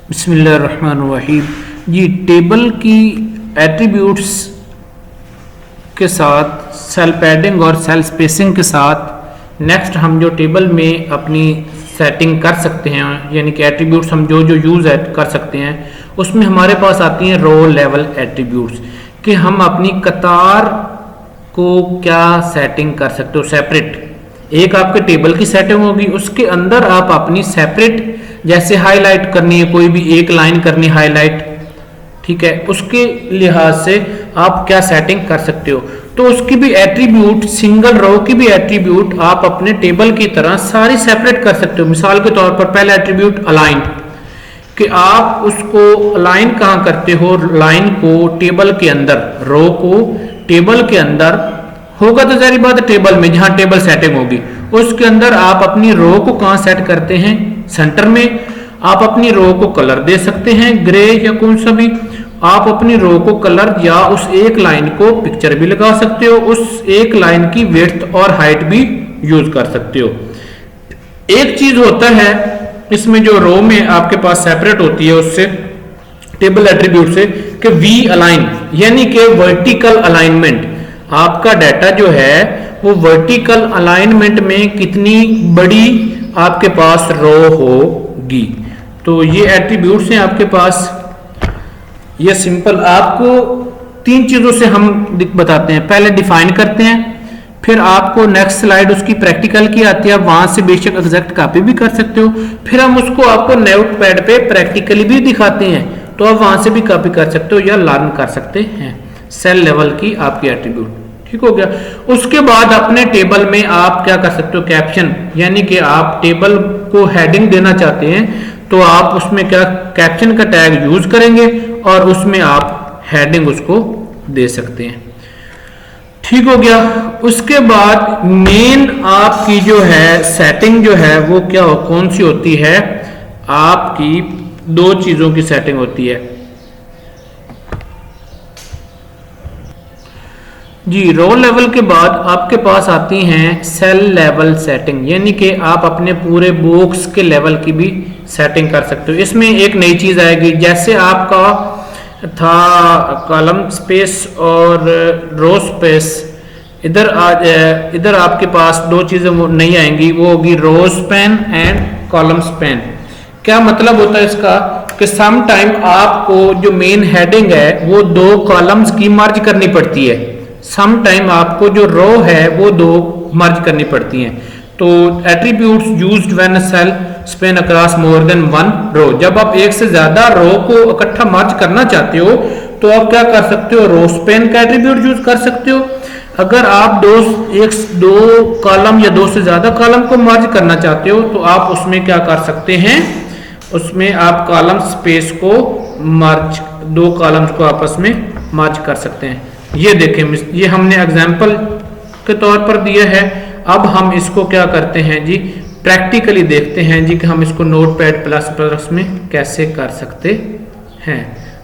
बिस्मिल्लाहिर्रहमानिर्रहीम। जी, टेबल की एट्रीब्यूट्स के साथ सेल पैडिंग और सेल स्पेसिंग के साथ नेक्स्ट हम जो टेबल में अपनी सेटिंग कर सकते हैं, यानी कि एट्रीब्यूट्स हम जो जो यूज़ कर सकते हैं, उसमें हमारे पास आती हैं रो लेवल एट्रीब्यूट्स कि हम अपनी कतार को क्या सेटिंग कर सकते हो सेपरेट। एक आपके टेबल की सेटिंग होगी, उसके अंदर आप अपनी सेपरेट जैसे हाईलाइट करनी है, कोई भी एक लाइन करनी हाईलाइट, ठीक है, उसके लिहाज से आप क्या सेटिंग कर सकते हो। तो उसकी भी एट्रीब्यूट, सिंगल रो की भी एट्रीब्यूट आप अपने टेबल की तरह सारी सेपरेट कर सकते हो। मिसाल के तौर पर पहला एट्रीब्यूट अलाइन, कि आप उसको अलाइन कहाँ करते हो, लाइन को टेबल के अंदर, रो को टेबल के अंदर होगा तो जारी बात है टेबल में जहां टेबल सेटिंग होगी उसके अंदर आप अपनी रो को कहां सेट करते हैं, सेंटर में। आप अपनी रो को कलर दे सकते हैं, ग्रे या कौन सा भी। आप अपनी रो को कलर या उस एक लाइन को पिक्चर भी लगा सकते हो, उस एक लाइन की विड्थ और हाइट भी यूज कर सकते हो। एक चीज होता है इसमें जो रो में आपके पास सेपरेट होती है उससे, टेबल एट्रीब्यूट से, कि वी अलाइन, यानी कि वर्टिकल अलाइनमेंट। आपका डाटा जो है वो वर्टिकल अलाइनमेंट में कितनी बड़ी आपके पास रो होगी। तो ये एट्रीब्यूट्स हैं आपके पास। ये सिंपल आपको तीन चीजों से हम बताते हैं। पहले डिफाइन करते हैं, फिर आपको नेक्स्ट स्लाइड उसकी प्रैक्टिकल की आती है, वहां से बेशक एग्जैक्ट कॉपी भी कर सकते हो, फिर हम उसको आपको नोटपैड पे प्रैक्टिकली भी दिखाते हैं, तो आप वहां से भी कॉपी कर सकते हो या लर्न कर सकते हैं। सेल लेवल की आपकी एट्रीब्यूट, ठीक हो गया। उसके बाद अपने टेबल में आप क्या कर सकते हो, कैप्शन, यानी कि आप टेबल को हेडिंग देना चाहते हैं तो आप उसमें क्या कैप्शन का टैग यूज करेंगे और उसमें आप हेडिंग उसको दे सकते हैं, ठीक हो गया। उसके बाद मेन आपकी जो है सेटिंग जो है वो क्या हो, कौन सी होती है, आपकी दो चीजों की सेटिंग होती है जी। रो लेवल के बाद आपके पास आती हैं सेल लेवल सेटिंग, यानी कि आप अपने पूरे बॉक्स के लेवल की भी सेटिंग कर सकते हो। इसमें एक नई चीज आएगी, जैसे आपका था कॉलम स्पेस और रो स्पेस, इधर आपके पास दो चीजें नहीं आएंगी, वो होगी row span and column span. क्या मतलब होता है इसका, कि सम टाइम आपको जो मेन हेडिंग है वो दो कॉलम्स की मर्ज करनी पड़ती है, सम टाइम आपको जो रो है वो दो मर्ज करनी पड़ती हैं। तो attributes used when cell span across more than one row, जब आप एक से ज्यादा रो को इकट्ठा मर्ज करना चाहते हो तो आप क्या कर सकते हो, रो स्पेन का एट्रीब्यूट यूज कर सकते हो। अगर आप दो कॉलम या दो से ज्यादा कॉलम को मर्ज करना चाहते हो तो आप उसमें क्या कर सकते हैं, उसमें आप कॉलम स्पेस को मर्ज, दो कॉलम्स को आपस में मर्ज कर सकते हैं। ये देखें, ये हमने एग्जाम्पल के तौर पर दिया है। अब हम इसको क्या करते हैं जी, प्रैक्टिकली देखते हैं जी कि हम इसको नोटपैड प्लस प्लस में कैसे कर सकते हैं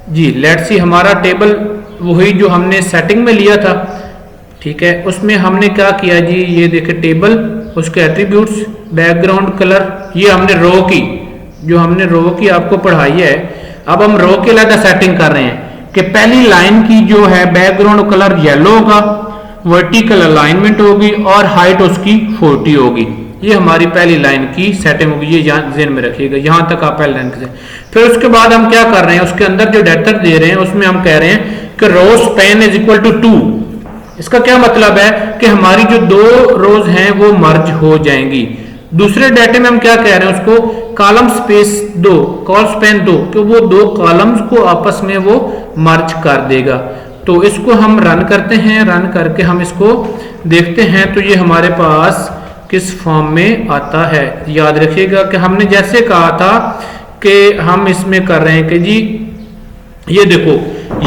जी। लेट्स सी, हमारा टेबल वही जो हमने सेटिंग में लिया था, ठीक है, उसमें हमने क्या किया जी, ये देखें टेबल, उसके एट्रीब्यूट्स, बैकग्राउंड कलर, ये हमने रो की, जो हमने रो की आपको पढ़ाई है। अब हम रो के अलग सेटिंग कर रहे हैं कि पहली लाइन की जो है बैकग्राउंड कलर येलो होगा, वर्टिकल अलाइनमेंट होगी और हाइट उसकी 40 होगी। ये हमारी पहली लाइन की सेटिंग होगी, ये ध्यान में रखिएगा, यहां तक आप पहली लाइन से। फिर उसके बाद हम क्या कर रहे हैं, उसके अंदर जो डाटा दे रहे हैं उसमें हम कह रहे हैं कि row span is equal to 2। इसका क्या मतलब है कि हमारी जो दो रोज हैं वो मर्ज हो जाएंगी। दूसरे डाटे में हम क्या कह रहे हैं, उसको कॉलम स्पेस 2, कॉल स्पैन 2, कि वो दो कॉलम्स को आपस में वो मर्ज कर देगा। तो इसको हम रन करते हैं, रन करके हम इसको देखते हैं तो ये हमारे पास किस फॉर्म में आता है। याद रखिएगा कि हमने जैसे कहा था कि हम इसमें कर रहे हैं कि जी ये देखो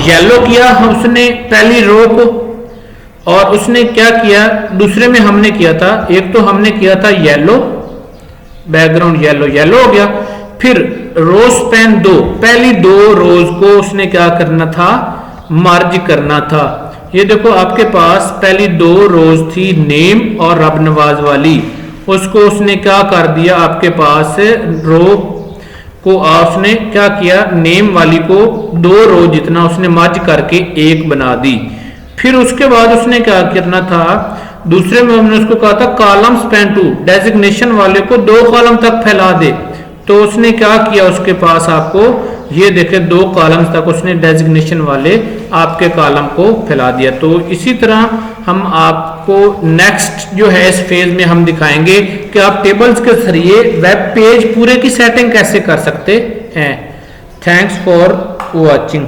येलो किया उसने पहली रो को, और उसने क्या किया दूसरे में हमने किया था, एक तो हमने किया था येलो, बैकग्राउंड येलो, येलो हो गया। फिर रो स्पैन 2, पहली दो रोज को उसने क्या करना था, मर्ज करना था। ये देखो आपके पास पहली दो रोज थी नेम और रब नवाज वाली, उसको उसने क्या कर दिया, आपके पास रो को उसने क्या किया, नेम वाली को 2 रो जितना उसने मर्ज करके एक बना दी। फिर उसके बाद उसने क्या करना था, दूसरे में हमने उसको कहा था कॉलम स्पैन टू, डेजिग्नेशन वाले को 2 कॉलम तक फैला दे। तो उसने क्या किया, उसके पास आपको ये देखे 2 कॉलम्स तक उसने डेजिग्नेशन वाले आपके कॉलम को फैला दिया। तो इसी तरह हम आपको नेक्स्ट जो है इस फेज में हम दिखाएंगे कि आप टेबल्स के जरिए वेब पेज पूरे की सेटिंग कैसे कर सकते हैं। Thanks for watching.